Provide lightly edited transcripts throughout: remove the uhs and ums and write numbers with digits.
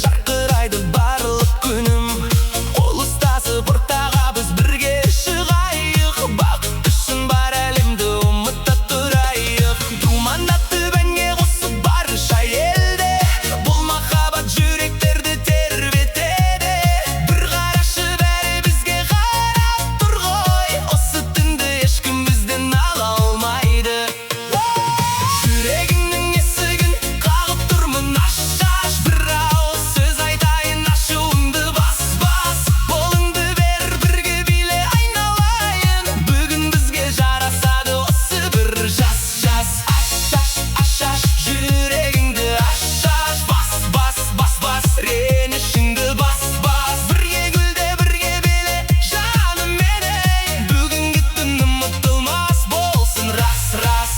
жарқырайды барлық күнім. Қол ұстасып ортаға біз бірге шығайық, бақыт үшін бар әлемді ұмыта тұрайық. Думандатты бәнге қосып барша елде, бұл махаббат жүректерді тербетеді. Бір қарашы бәрі бізге қарап тұр ғой, осы түнді ешкім бізден ала алмайды. Жүрегімнің есігін қағып тұрмын, аш-аш, бір ауыз сөз айтайын, ашуыңды бас-бас. Қолыңды бер, бірге биле айналайын, бүгін бізге жарасады осы бір жас-жас. Аш-аш, аш-аш, жүрегіңді аш-аш, бас-бас, ренішіңді бас-бас. Бірге гүлде, бірге биле жаным менің, бүгінгі түн ұмытылмас болсын рас-рас.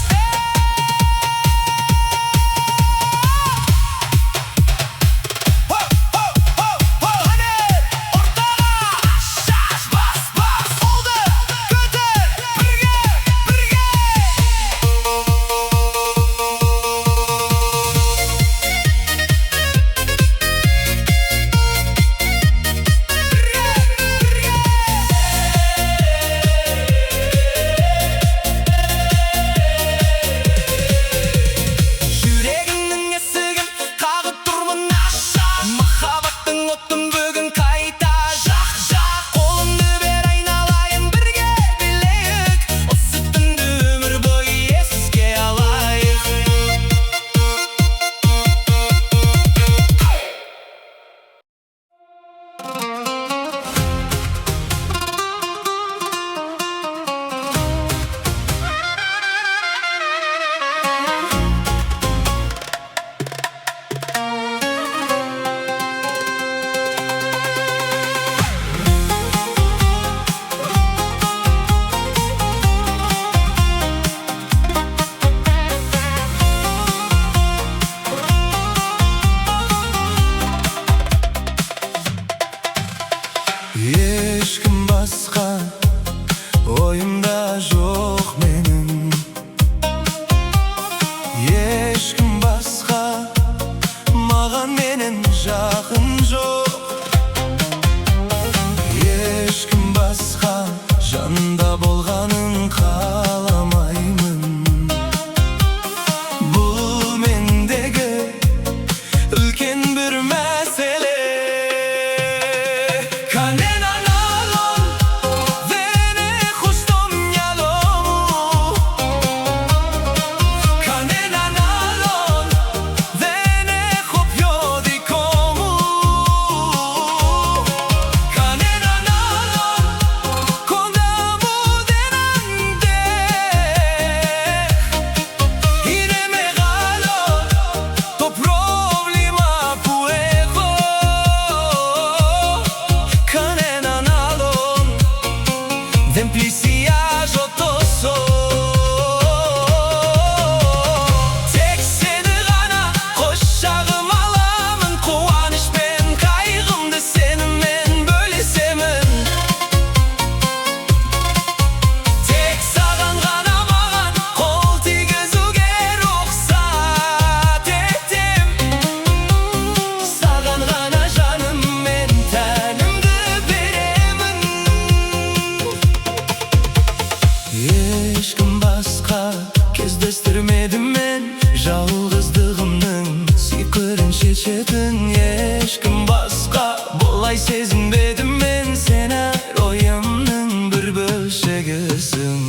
Жүрегімнің есігін қағып тұрмын, аш-аш, махаббаттың отын бүгін қайта жақ-жақ. Қолыңды бер айналайын, бірге билейік, осы түнді өмір бойы еске алайық. Ешкім басқа ойымда жоқ менің, ешкім басқа маған менен жақын жоқ. Ешкім басқа жанында болғанын қаламаймын. Бұл мендегі үлкен бір мәселе. Тек сені ғана құшағым аламын, қуаныш пен қайғымды сенімен бөлісемін. Тек саған ғана маған қол тигізуге рұқсат етем. Саған ғана жаным мен тәнімді беремін. Ешкім басқа кездестірмедім мен, жалғыздығымның сиқырын шешетін. Ешкім басқа болай сезінбедім мен, сен әр ойымның бір бөлшегісің.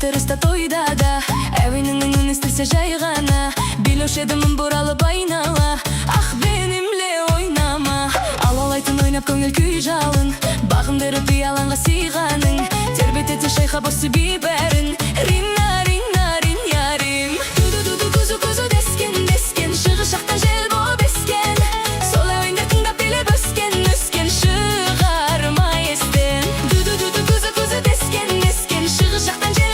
Тырыста тойда да әуенің үнін естілсе жай ғана билеуші едім бұралып айнала ах benimle ойнама алалайтын ойнап көңіл күй жалын бағын беріп ұяланға сыйғаның тербететін шайқап осы бибәрін рина рина рин ярим ду-ду-ду-ду күзу дескен дескен шығыс жақтан жел болып ескен сол әуенді тыңдап билеп өскен өскен шығарма естен ду-ду-ду-ду күзу дескен дескен шығыс жақтан жел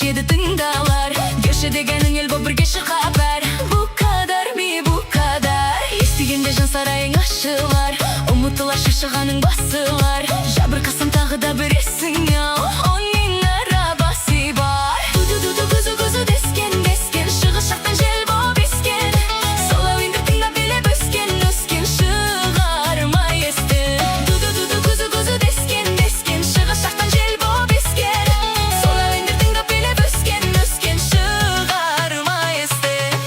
еді тыңдалар Гөші дегенің ел бұл бірге шығабар Бұ қадар ми бұ қадар естігенде жан сарайың ашылар ұмытылар шашығаның басылар жабырқасам тағы да біресің ау оның арабасы бар ду-ду-ду күзу дескен дескен шығыс жақтан жел болып ескен сол әуенді тыңдап билеп өскен өскен шығарма естен ду-ду-ду күзу дескен дескен шығыс жақтан жел болып ескен сол әуенді тыңдап билеп өскен өскен шығарма естен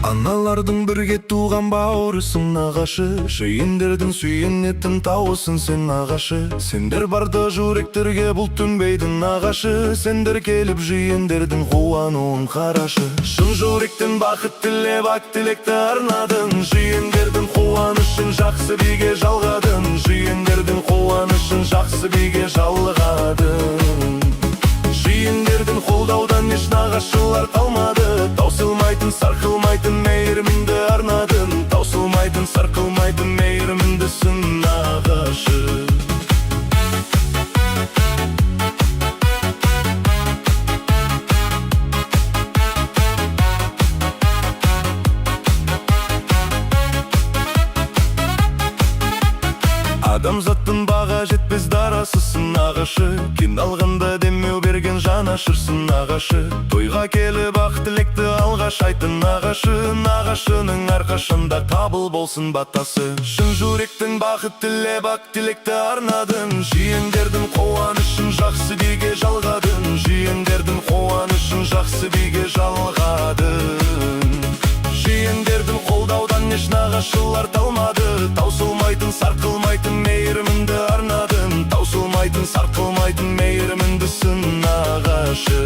Аналардың бірге туған бауырысың нағашы Жиендердің сүйенетін тауысың сен нағашы Сендер барды жүректерге бұл түнбейдің нағашы Сендер келіп жиендердің қуануын қарашы Шын жүректен бақыт тілеп ақ тілекті арнадың Жиендердің қуанышын жақсы биге жалғадың Жиендердің қуанышын жақсы биге жалғадың Жиендердің қолдаудан еш нағашылар қалмады Таусылмайтын, сарқылмайтын мейіріміңді арнадың Таусылмайтын, сарқылмайтын мейіріміңді сын нағашы Адамзаттың баға жетпес дарасысың нағашы Кен алғанда демеу берген жан ашырсың нағашы Тойға келіп ақ тілекті алғаш айтын нағашы Нағашының әрқашанда қабыл болсын батасы Шын жүректің бақыт тілеп ақ тілекті арнадың Жиендердің қуанышын жақсы биге жалғадың Жиендердің қуанышын жақсы биге жалғадың Жиендердің қолдаудан еш нағашылар талмады Таусылмайтын, сарқылмайтын мейіріміңді арнадың Таусылмайтын, сарқылмайтын мейіріміңді сын нағашы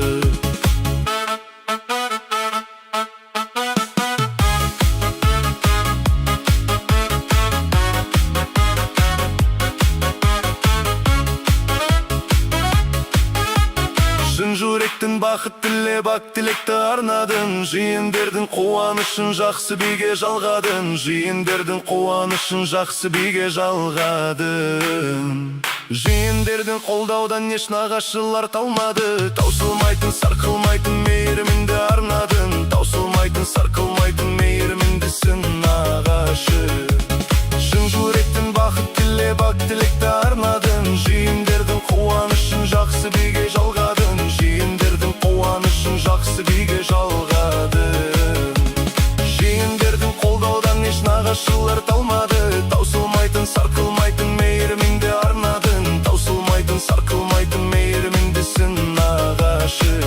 Шын жүректің бақыт тілеп ақ тилекті арнадың, жиендердің қуанышын жақсы биге жалғадың, жиендердің қуанышын жақсы биге жалғадың. Жиендердің қолдаудан еш нағашылар талмады, таусылмайтын сарқылмайтын мейіріміңді арнадың, таусылмайтын сарқылмайтын мейіріміңдісің нағашы. Шын жүректен бақыт тілеп ақ тілекті арнадың, жиендердің қуанышын жақсы биге жалғадың, жиендердің қуанышын жақсы биге жалғадың. Жиендердің қолдаудан еш нағашылар талмады, таусылмайтын сарқылмайтын мейіріміңді арнадың, таусылмайтын сарқылмайтын мейіріміңдісің нағашы.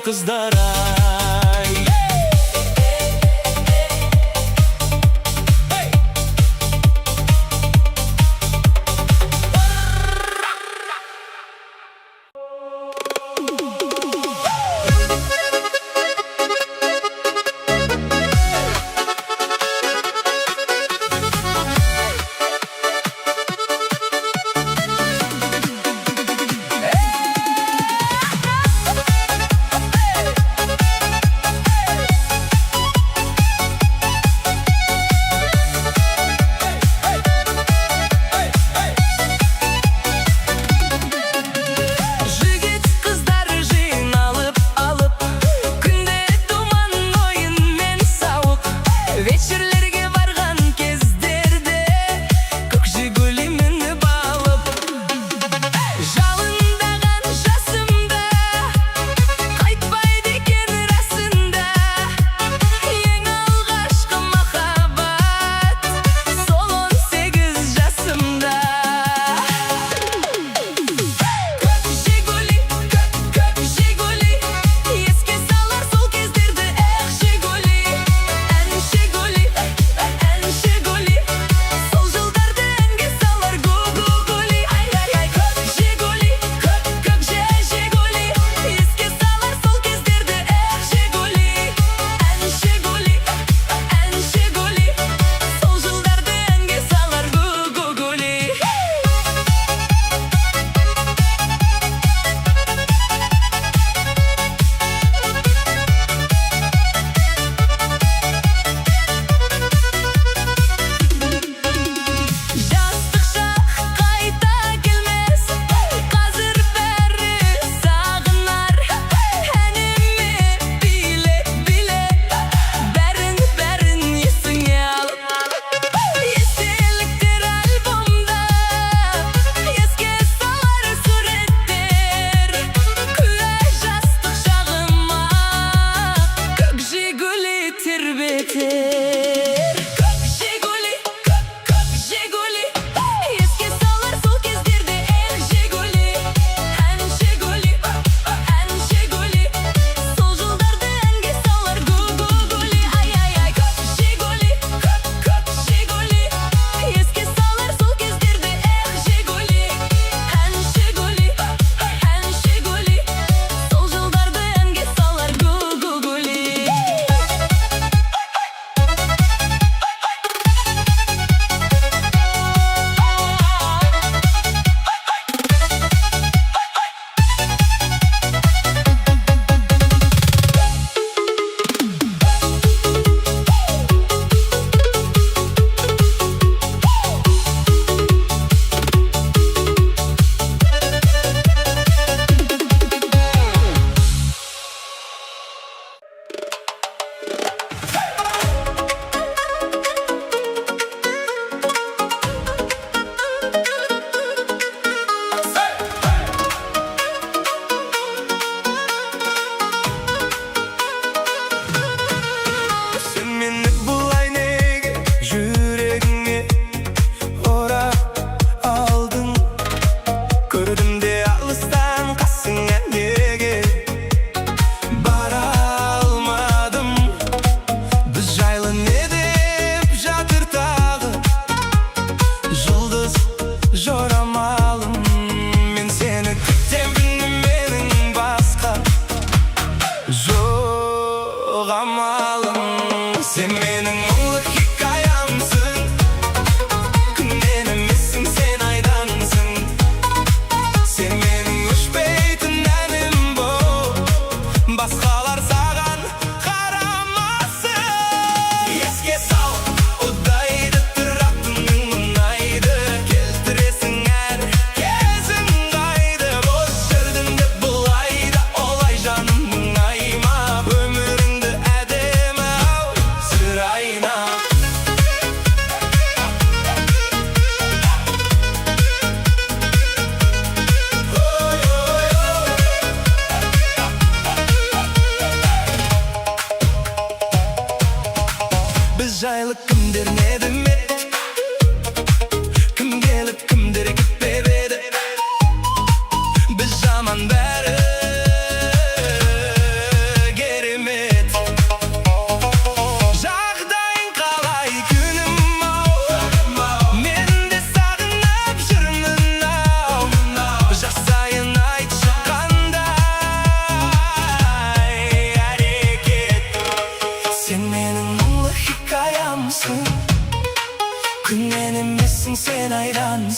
kızlar ay.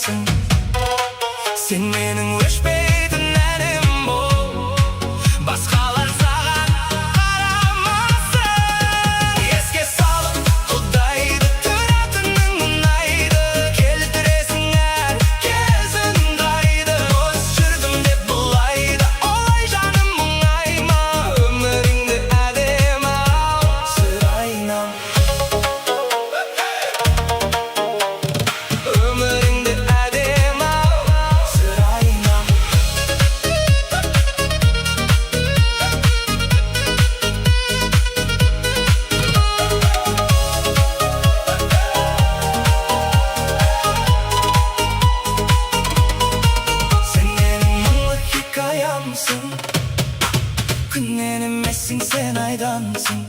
аямсың. Сен менің өшпейтін әнім бол, басқалар саған қарамасын. Еске салып Құдайды тұратының ұнайды, келтіресің әр кезін қайды. Бос жүрдім деп бұлайды, олай жаным мұңайма. Өміріңді әдемі ал, сыр айнам. Өміріңді әдемі ал, сыр айнам. Сен менің мұңлы хикаямсың, күннен емессің, сен айдансың.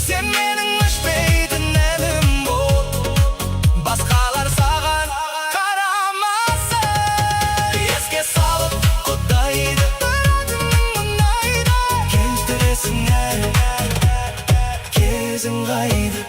Сен менің өшпейтін әнім бол, басқалар саған қарамасын. Еске салып Құдайды тұратының ұнайды, келтіресің әр кезін қайды.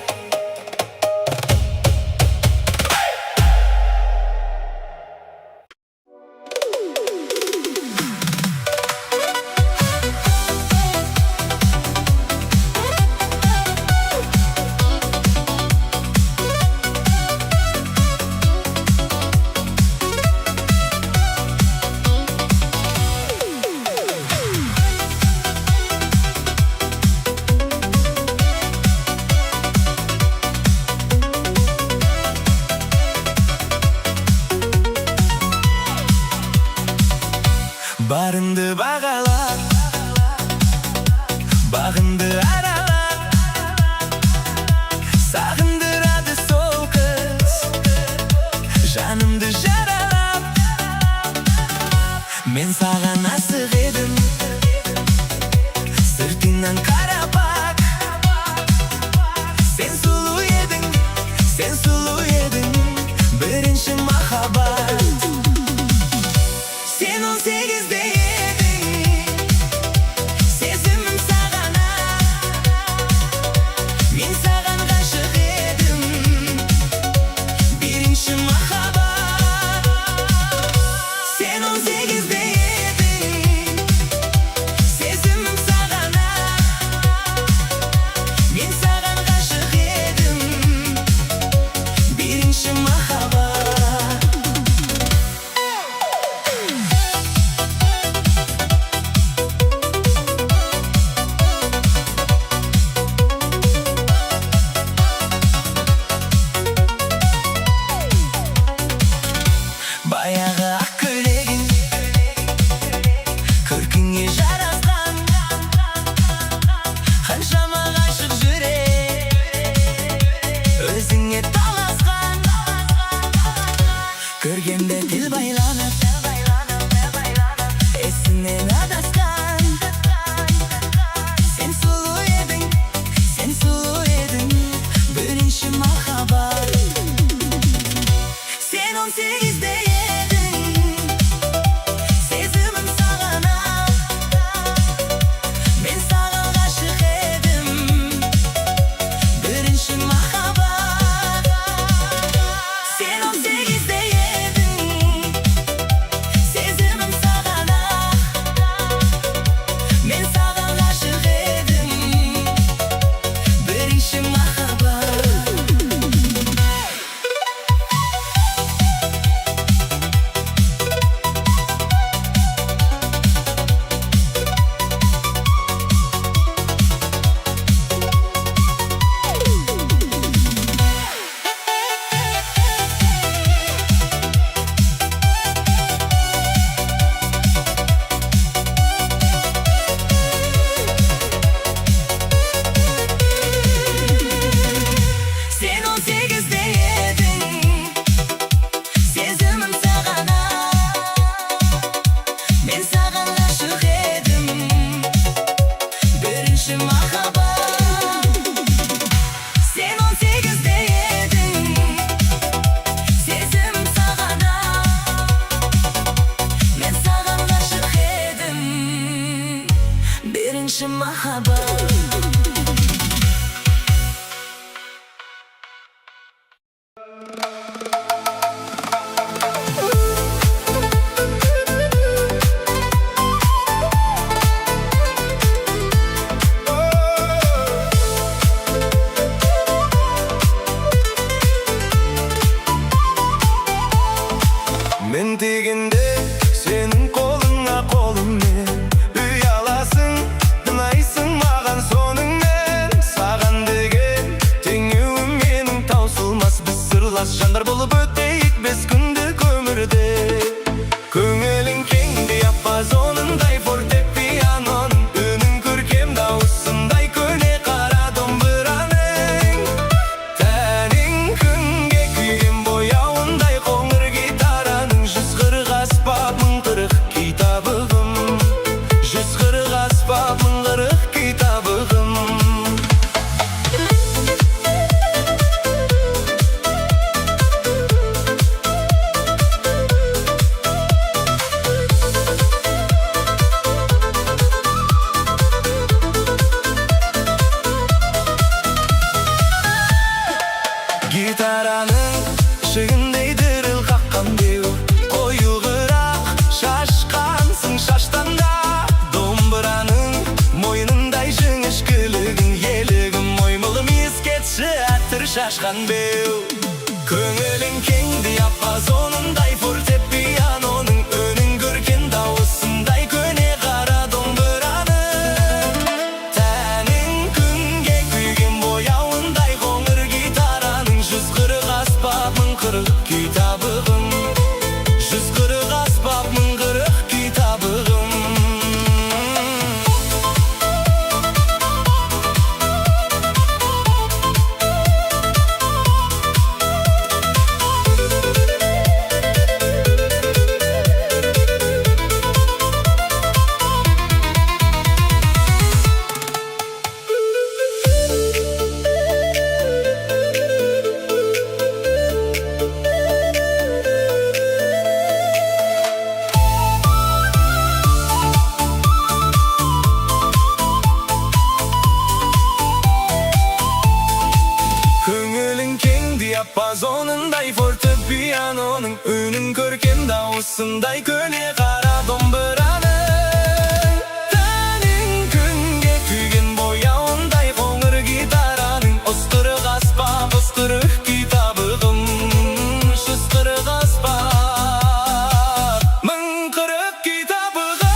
Барыңды бағала, бағыңды арала, сағындырады сол қыз, жанымды жаралап. Мен саған асық едім, сыртыңнан қарап бақ. Сен сұлу едің, сен сұлу едің, бірінші махаббат. Сен 18-де едің, сезімім саған-ақ. Мен саған ғашық едім, бірінші махаббат. Сен 18-де едің, сезімім саған-ақ. Мен саған ғашық едім, бірінші махаббат. Баяғы ақ көйлегің, көркіңе жарасқан, қаншама ғашық жүрек өзіңе таласқан. Көргенде тіл байланып, есінен адасқан. Сен сұлу едің, сен сұлу едің, бірінші махаббат. Сен 18-де едің, сезімім саған-ақ. Мен саған ғашық едім, бірінші махаббат. Сен 18-де едің, сезімім саған-ақ. Мен саған ғашық едім, бірінші махаббат. Сен 18-де едің, сезімім саған-ақ. Мен саған ғашық едім, бірінші махаббат. Сен 18-де едің, сезімім саған-ақ. Мен саған ғашық едім, бірінші махаббат. Мен дегенде сенің қолыңа қолыммен үй аласың, ұнайсың маған соныңмен. Саған деген теңеуім менің таусылмас. Біз сырлас жандар болып өтейік бес күндік өмірде. Көңілің кең диапазонындай фортепианоның, үнің көркем дауысындай көне қара домбыраның. Тәнің күнге күйген бояуындай қоңыр гитараның. 140 аспап 1040 китабығым, 140 аспап 1040 китабығым. Гитараның ішігіндей діріл қаққан деу, қою қырақ шашқансың шаштан да. Домбыраның мойнындай жіңішкілігің, елігім моймылым ескетші әттір шашқан беу. Көңілің кең диапазонындай фортепианоның, үнің көркем дауысындай көне қара домбыраның. Тәнің күнге күйген бояуындай қоңыр гитараның. 140 аспап 1040 китабығым, 140 аспап 1040 китабығым. Көңілің кең диапазонындай фортепианоның, үнің көркем дауысындай көне қара домбыраның. Тәнің күнге күйген бояуындай қоңыр гитараның. 140 аспап 140 китабығым, 140 аспап 1040 китабығым.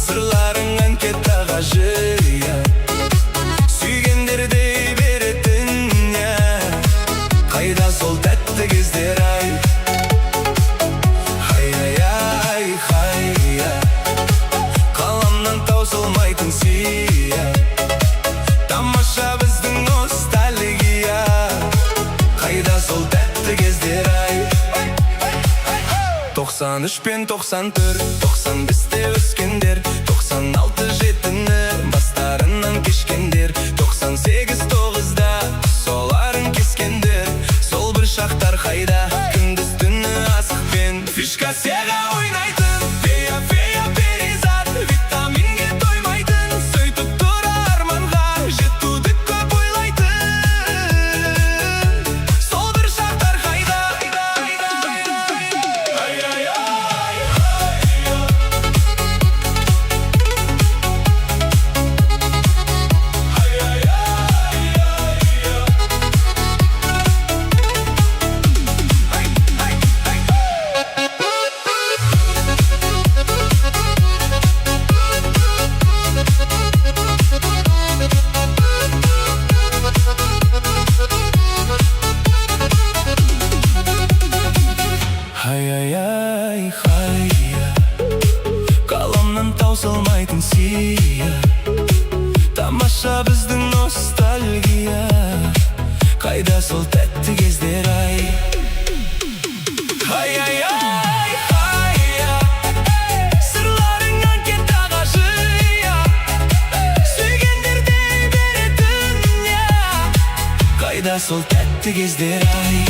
Сырларың анкеттаға жия, сүйгендердей беретін я. Қайда сол тәтті кездер ай. Қаламнан таусылмайтын сия, тамаша біздің ностальгия. Қайда сол тәтті кездер ай. 93 пен 94, 95-те өскендер, 96 жетіні бастарынан кешкендер, 98-9-да соларын кескендер. Сол бір шақтар қайда, күндіз түні асықпен фишка сеға ойнайтын. Фея, фея, перизат, витаминге тоймайтын. Сөйтіп тұра арманға жетуді көп ойлайтын. Сол бір шақтар қайда. Ай, ай, ай. қайда сол тәтті кездер ай. Ай, ай, ай, ай, сырларыңнан кетті ғажия, сүйгендердей беретін дүния, қайда сол тәтті кездер ай.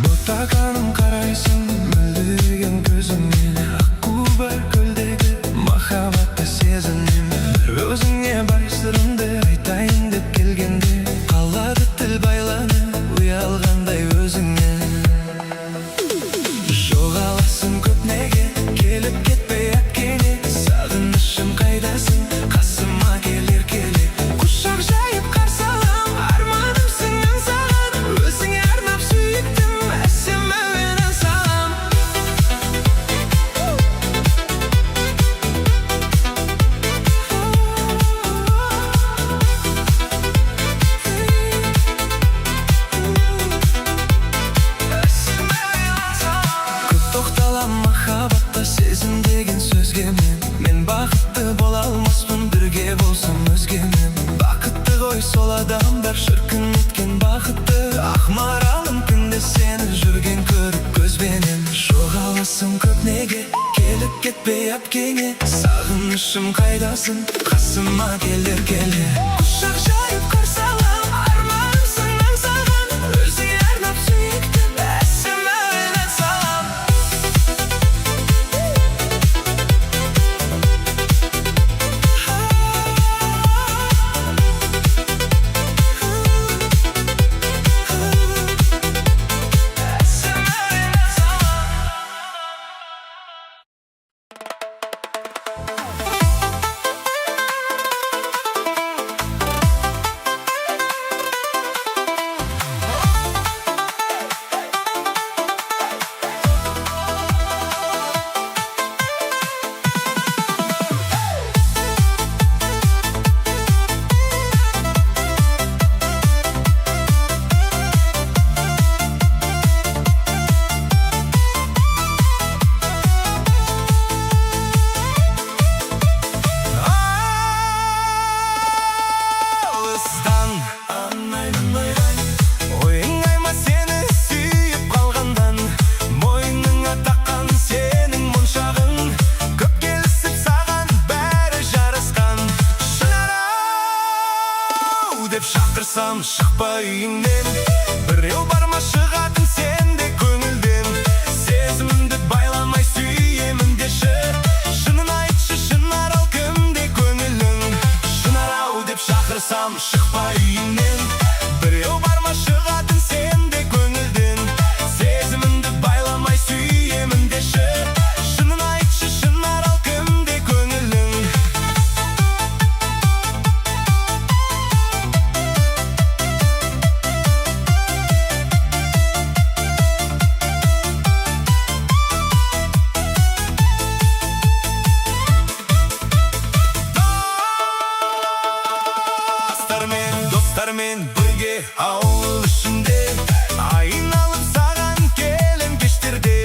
Ботағаным қарайсың мөлдіреген көзіңнен, аққу бар көлдегі махаббатты сезінемін. Бір өзіңе бар сырымды айтайын деп келгенде, қалады тіл байланып ұялғандай өзіңнен. Жоғаласың көп неге, келіп кетпей әпкене, сағынышым қайдасың, қасыма кел еркеле. Құшақ жайып қарсы алам, арманымсың мен саған, өзіңе арнап сүйіктім әсем әуенін салам. Көп тоқталам махаббатта, сезім деген сөзге мен бақытты бола алмаспын, бірге болсам өзгемен. Бақытты ғой сол адамдар, шіркін еткен бақытты, ақ маралым күнде сені жүрген көріп көзбенен. Жоғаласың көп неге, келіп кетпей әпкене, сағынышым қайдасың, қасыма кел еркеле. Құшақ жайып қарсы алам, арманымсың мен саған, өзіңе арнап сүйіктім әсем әуенін салам. Деп шақырсам шықпа үйіңнен, біреу бар ма шығатын сенде көңілден. Сезімімді байламай сүйемін деші, шынын айтшы шынарал кімде көңілің. Шынарау деп шақырсам шықпа үйіңнен, біреу бар ма шығатын сенде көңілден. Сезімімді байламай сүйемін деші, шынын айтшы шынарал кімде көңілің. Достармен бірге ауыл ішінде, айналып саған келем кештерде.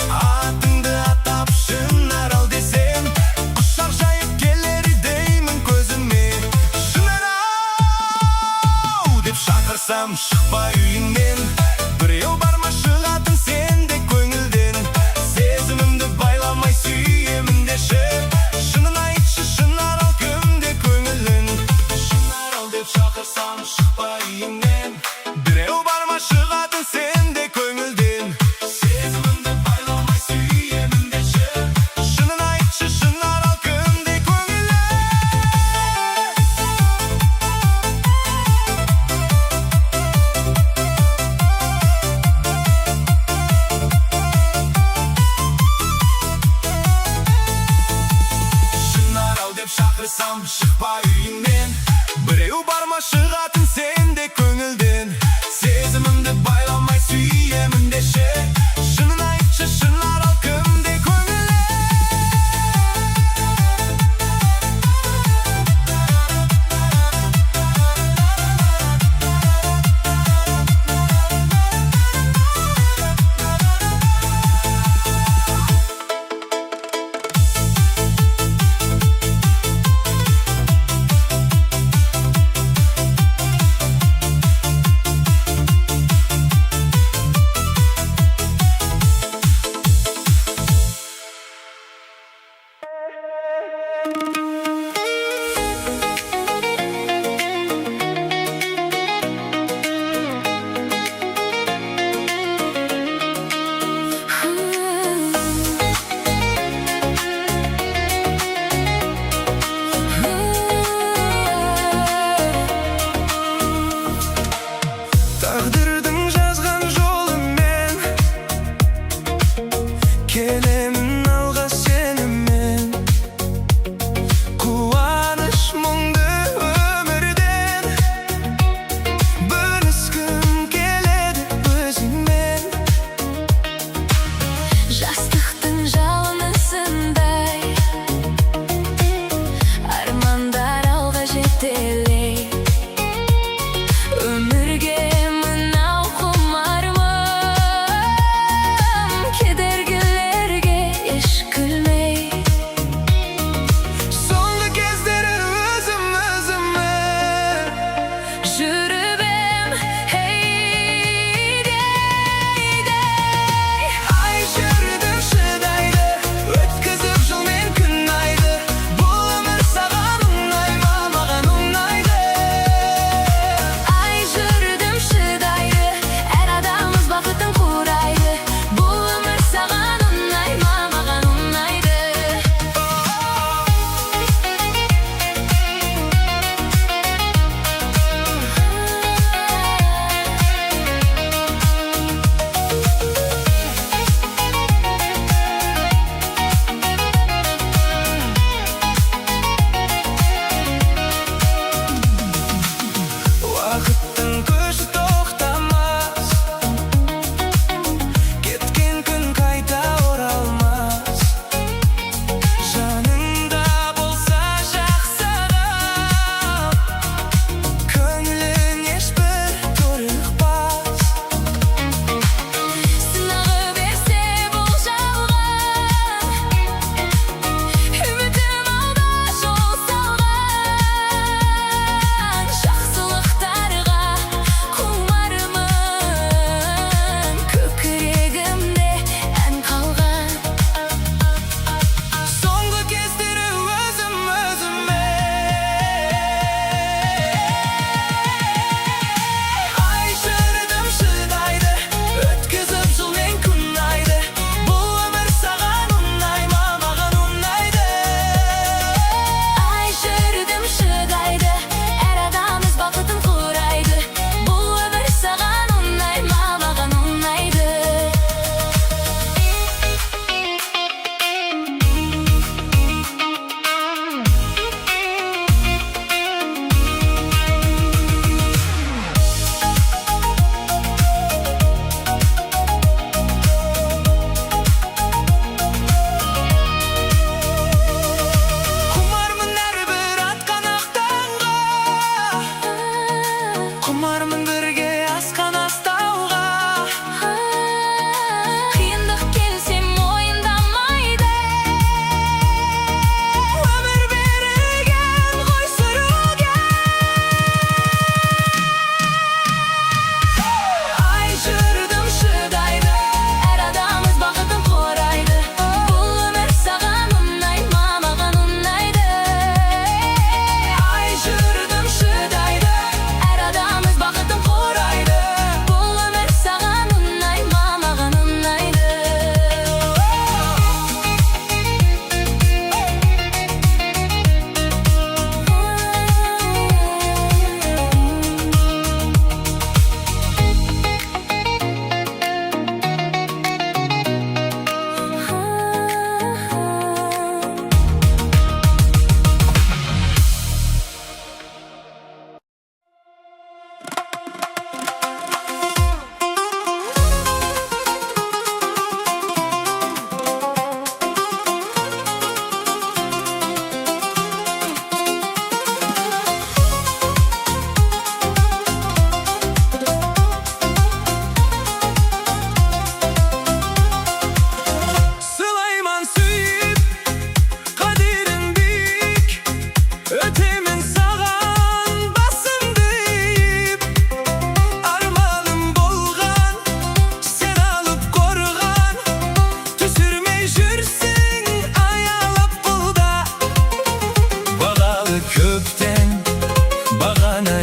Атыңды атап шынарал десем, құшақ жайып келер деймін көзіме. Шынарау деп шақырсам шықпа үйіңнен, біреу бар ма шығатын сенде көңілден. Сезімімді байламай сүйемін деші, шынын айтшы шынарал кімде көңілің. Шынарал деп шақырсам шықпа үйіңнен, біреу бар ма шығатын сенде көңілден. Сезімімді байламай сүйемін деші, шынын айтшы шынарал кімде көңілің. Ама шығатын сен де көңілден Сезімімді байламай сүйемін деші Шынын айтшы, шын арал кімде көңілі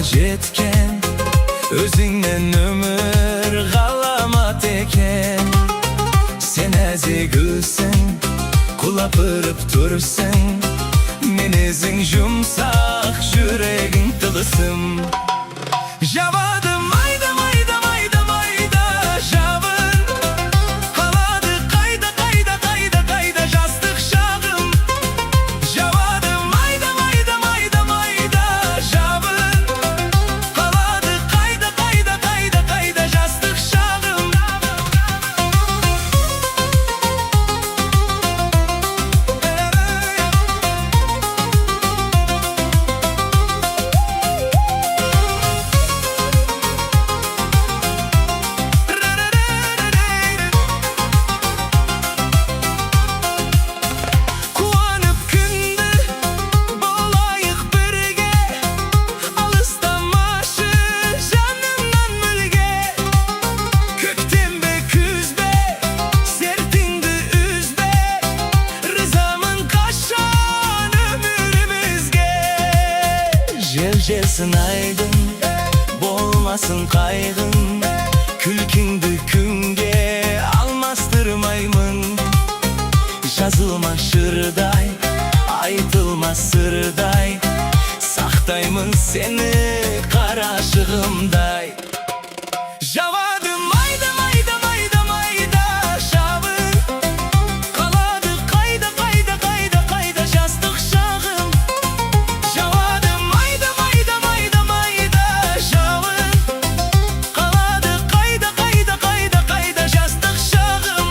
жеткен, өзіңнен өмір ғаламат екен. Сен әзегүлсің, құлапырып тұрсың, мінезің жұмсақ, жүрегің тылысым. Жабады майда майда майда майда жабын, қалады қайда қайда қайда қайда жастық шағым. Жабады майда майда майда майда жабын, қалады қайда қайда қайда қайда жастық шағым. Қуанып күнді болайық бірге, алыстамашы жанымнан мүлге. Көктем бе күз бе, сертіңді үзбе, ризамын қашан өмірімізге. Жел желсін айдын, болмасын қайғың, күлкіңді күнге алмастырмаймын. Жазылмас жырдай, айтылмас сырдай, сақтаймын сені қарашығымдай. Жауады майда майда майда майда жабын, қалады қайда қайда қайда қайда жастық шағым. Жауады майда майда майда майда жауын, қалады қайда қайда қайда қайда жастық шағым.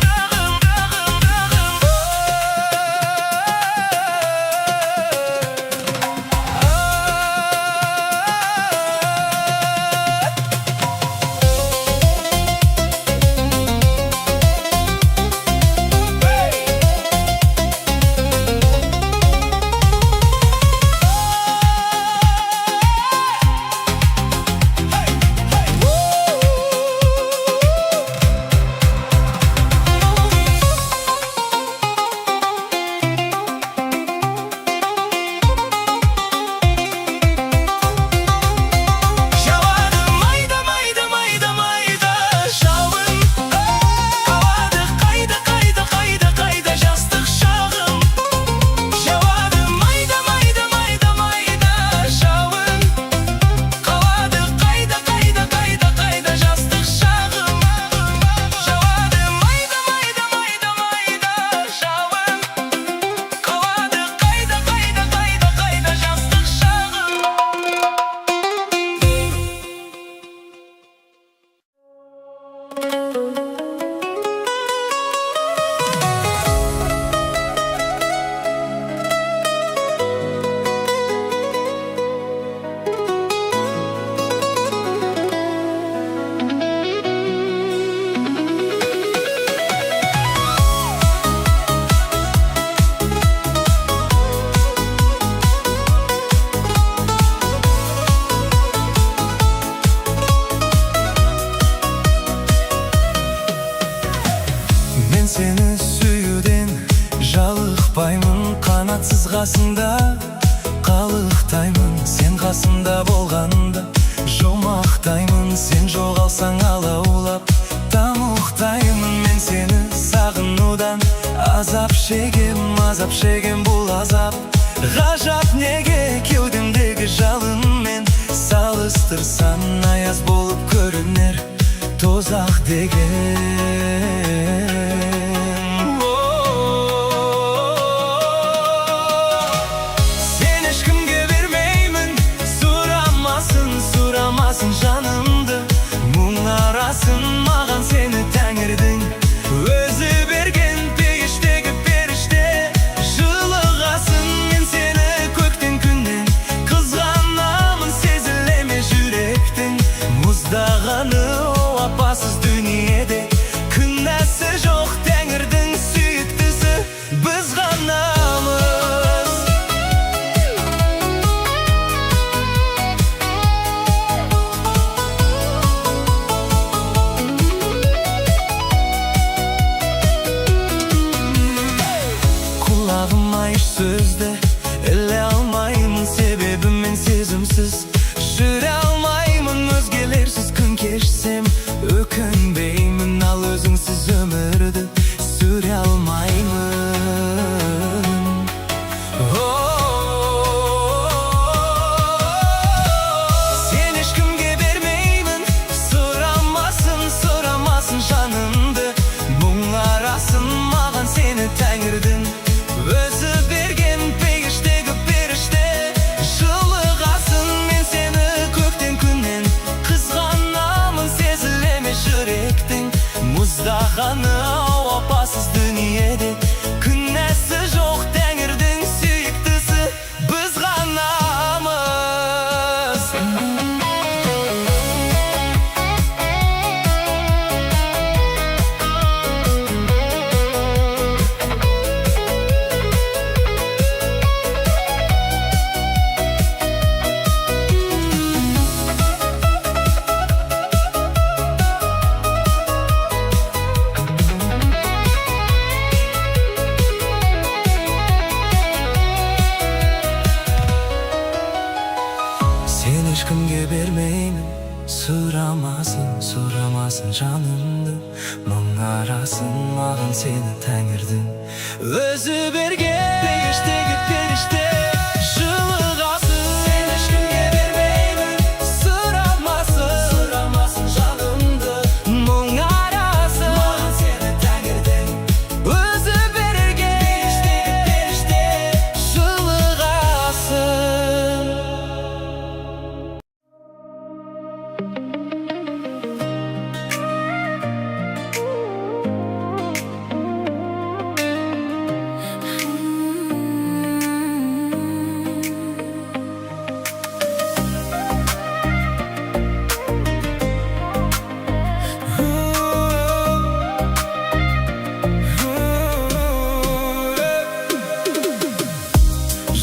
Жауады майда майда майда майда жауын, қалады қайда қайда қайда қайда жастық шағым. Жауады майда майда майда майда жауын, қалады қайда қайда қайда қайда жастық шағым. Жауады майда майда майда майда жауын, қалады қайда қайда қайда қайда жастық шағым. Мен сені сүюден жалықпаймын, қанатсыз қасында қалықтаймын. Сен қасымда болғанда жұмақтаймын, сен жоғалсаң алаулап тамұқтаймын. Мен сені сағынудан азап шегем бұл азап. Ғажап неге кеудемдегі жалынмен салыстырсам, аяз болып көрінер тозақ деген. Сен ешкімге бермеймін, сұрамасын жанымды. Мұң арасын маған сені тәңірдің өзі берген, пейіштегі періште жылығасын. Мен сені көктен күннен қызғанамын, сезілеме жүректің мұздағаны. Апасыз дүниеде күнәсі жоқ, тәңірдің сүйіктісі біз ғанамыз. Құлағыма еш сөзді іле алмаймын, себебі мен сезімсіз жүре Sen ешкімге бермеймін, сұрамасын жанымды. Мың арасын маған сені тәңірдің өзі берген. Періштеге періште жылығасың. Сен ешкімге бермеймін, сұрамасын жанымды. Мың арасын маған сені тәңірдің өзі берген. Періштеге періште жылығасың.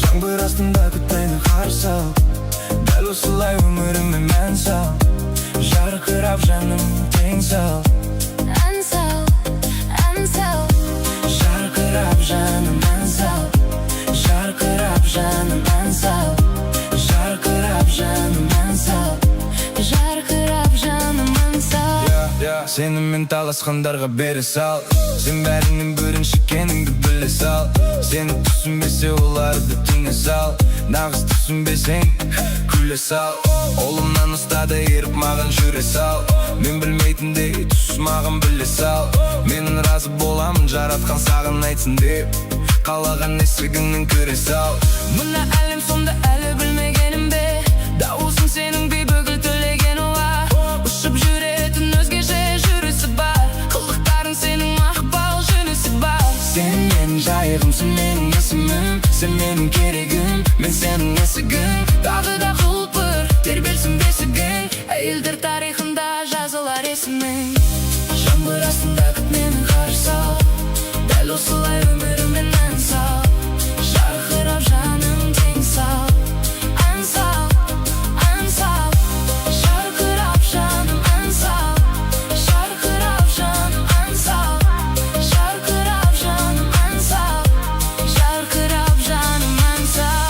Жаңбыр астында күт мені қарсы ал. Дәл осылай өміріме мән сал. Жарқырап жаным тең сал. ән сал, ән сал. Жарқырап жаным ән сал. Жарқырап жаным ән сал. Жарқырап жаным ән сал. Жарқырап жаным ән сал. Сенімен таласқандарға бере сал. Сен бәрінен бірінші екеніңді біле сал. Сені түсінбесе оларды түне сал. Нағыз түсінбесең күле сал. Олымнан ұстады еріп маған жүре сал. Мен білмейтіндей түс маған біле сал. Менің разы боламын жаратқан саған айтсын деп. Қалаған есігіңнен көре сал. Мына әлем сонда әлі білмегенім бе? Дауысың сенің бейбөгіл төлеген ола. Ұшып жүретін өзгеше жүрісі бар. Қылықтарың сенің мақпал жөнісі бар. Сен менің жайығымсың, менің есімім. Сен менің керегім, мен сенің есігің. Тағы да құлпыр, тербелсін бесігің. Әйелдер тарихында жазылар есімің. Жаңбыр астында күт мені қарсы ал. Дәл осылай өмірімен ән сал. Жарқырап жаным тең сал. Ән сал, ән сал. Жарқырап жаным ән сал. Жарқырап жаным ән сал. Жарқырап жаным ән сал. Жарқырап жаным ән сал.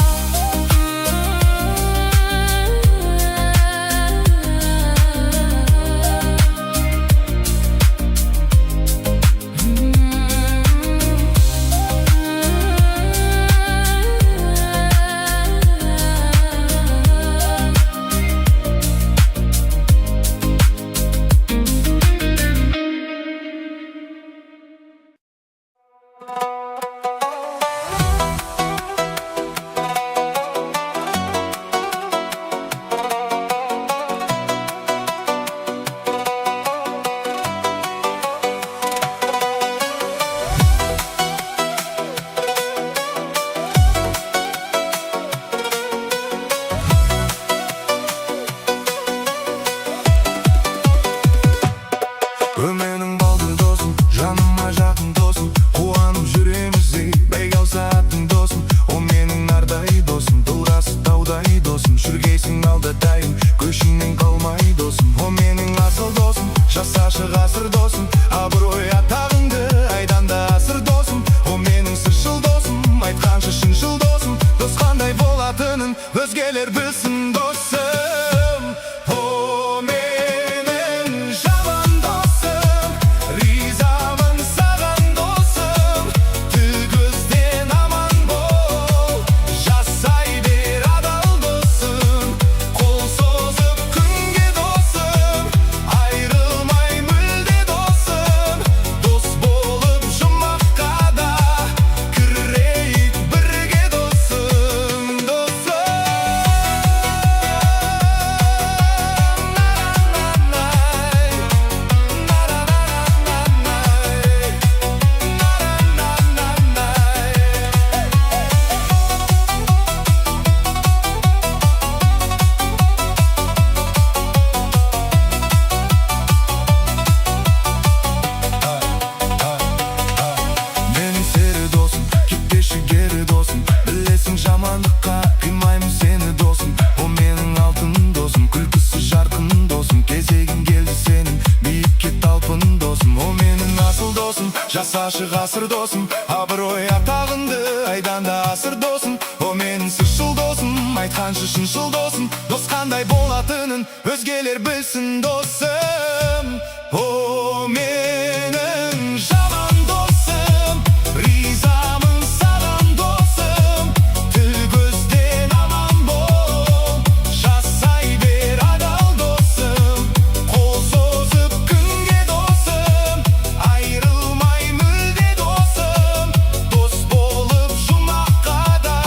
жасашы ғасыр досым, абырой атағынды айдан да асыр досым. О менің сыршыл досым, айтқаншы шыншыл досым. Дос қандай болатынын өзгелер білсін досым. О менің жаман досым, ризамын саған досым. Тіл көзден аман бол, жасай бер адал досым. Қол созып күнге досым, айрылмай мүлде досым. Дос болып жұмаққа да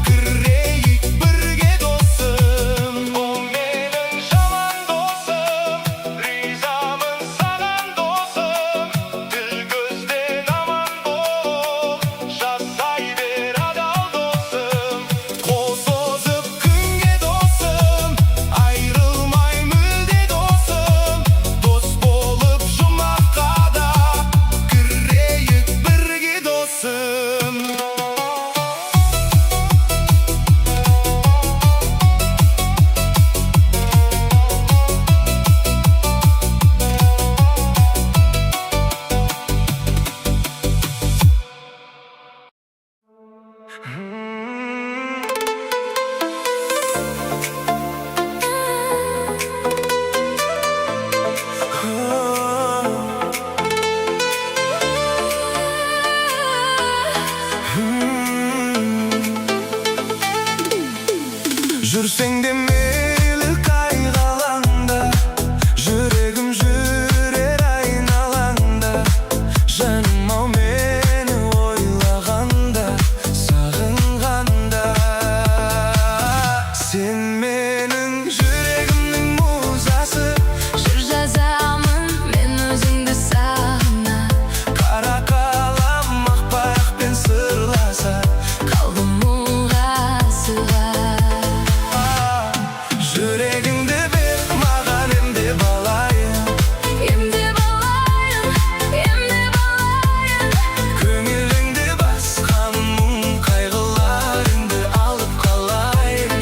кірейік бірге досым. О менің жаман досым, ризамын саған досым. Тіл көзден аман бол, жасай бер адал досым. Қол созып күнге досым, айрылмай мүлде досым. Дос болып жұмаққа да кірейік бірге досым. Жүрсең де мейлі қай ғаламда, жүрегім жүрер айналаңда. Жаным ау мені ойлағанда, сағынғанда. Сен менің жүрегімнің музасы, Жыр жазамын мен өзіңді сағына. қара қалам ақ парақпен сырласа. Қалдым мұңға сыға. Жүрегіңді бер маған емдеп алайын, Емдеп алайын, емдеп алайын. көңіліңді басқан мұң қайғыларыңды алып қалайын.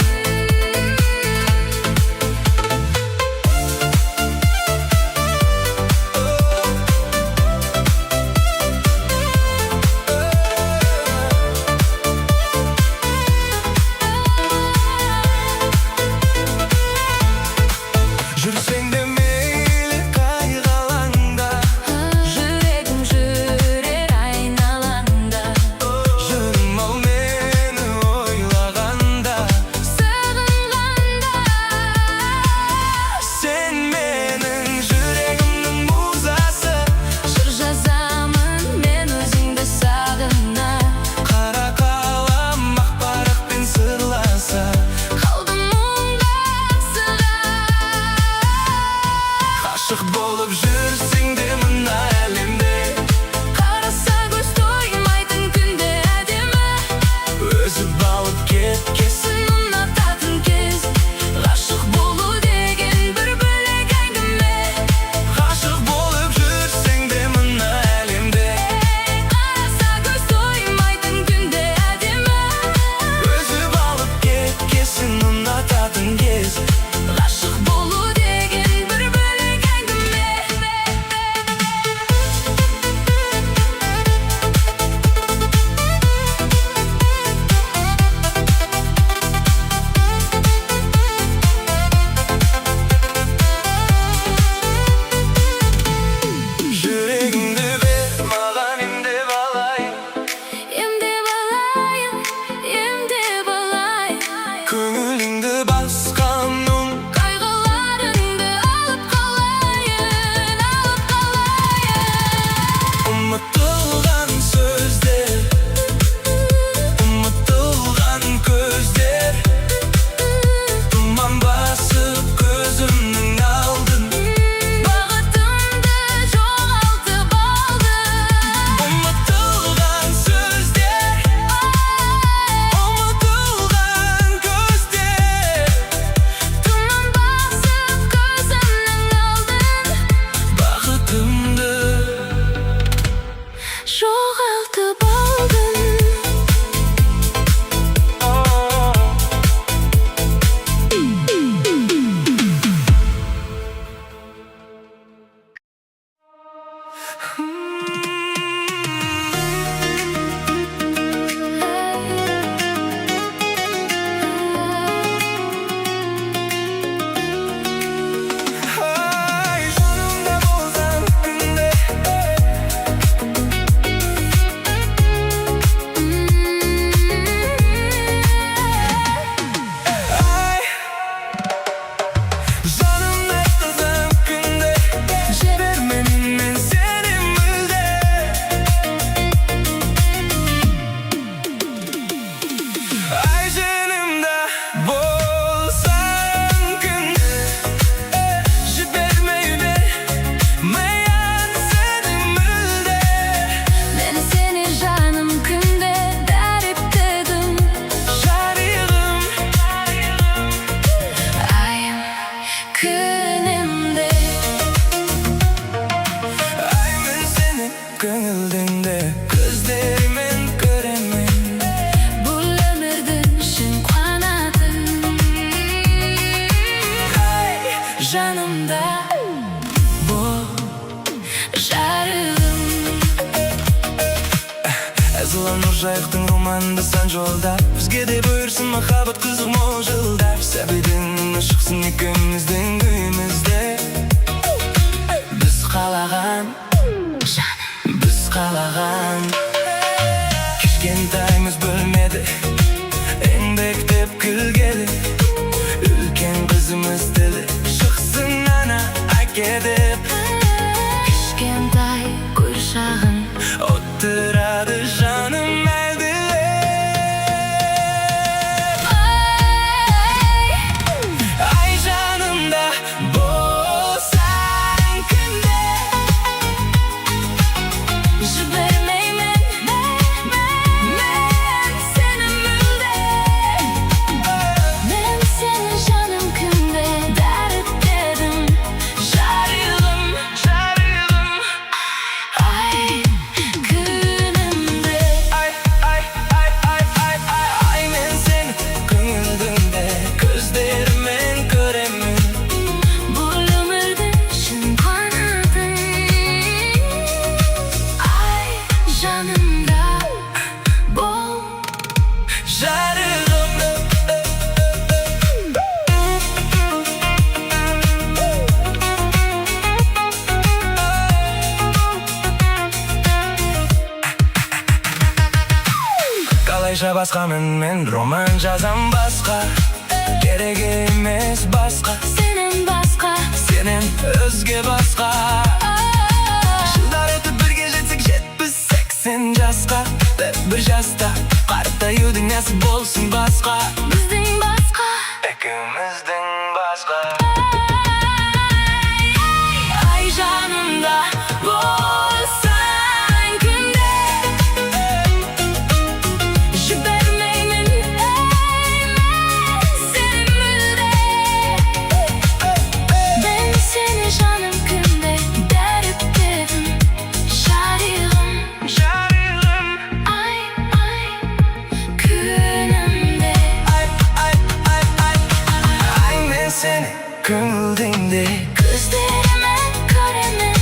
Жүрсең де мейлі қай ғаламда, Жүрегім жүрер айналаңда. жаным ау мені ойлағанда. Сағынғанда. Сен менің жүрегімнің музасы, Жыр жазамын мен өзіңді сағына. қара қалам ақ парақпен сырласа. Қалдым мұңға сыға. Ғашық болып жүрсең де мына әлемде, Қараса көз тоймайтын күнде әдемі. өзіп алып кеткесін Ұнататын кез. Ғашық болу деген бір бөлек әңгіме. ғашық болып жүрсең де мына әлемде, Қараса көз тоймайтын күнде әдемі. өзіп алып кеткесін ұнататын кез. Ғашық болу деген бір бөлек әңгіме. жанымда бол жарығым. Әзіл Нұржайықтың романында сан жолдар, бізге де бұйырсын махаббат қызық мол жылдар. Сәбидің шықсын екеуміздің күйімізде, біз қалаған жаным, біз қалаған. Кішкентаймыз бөлмеді, еңбектеп күлгелі, үлкен қызымыз тілі шықсын ана әке деп. Кішкентай құшағын отырады жаным әлдилеп. Ай жанымда болсаң күнде, жібермеймін мен сені мүлде. Мен сені жаным күнде дәріптедім жарығым. Ай күнімде, Ай мен сені көңілімде көздеріммен көремін. бұл өмірдің шын қуанатын. Ай жанымда бол Жарығым. Қалайша басқамын мен, роман жазам басқа, керек емес басқа, сенен басқа. сенен өзге басқа. Жылдар өтіп бірге жетсек 70-80 жасқа, бір жаста қартаюдың нәсіп болсын басқа, Біздің басқа. екеуміздің басқа. Ай жанымда болсаң күнде, жібермеймін мен сені мүлде. Мен сені жаным күнде дәріптедім жарығым. Ай күнімде, Ай мен сені көңілдеңде көздерімен көремін,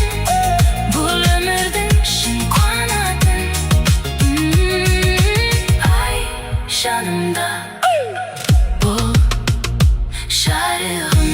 бұл өмірдің шын қуанатын. Ай жанымда бол жарығым.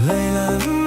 Лейлам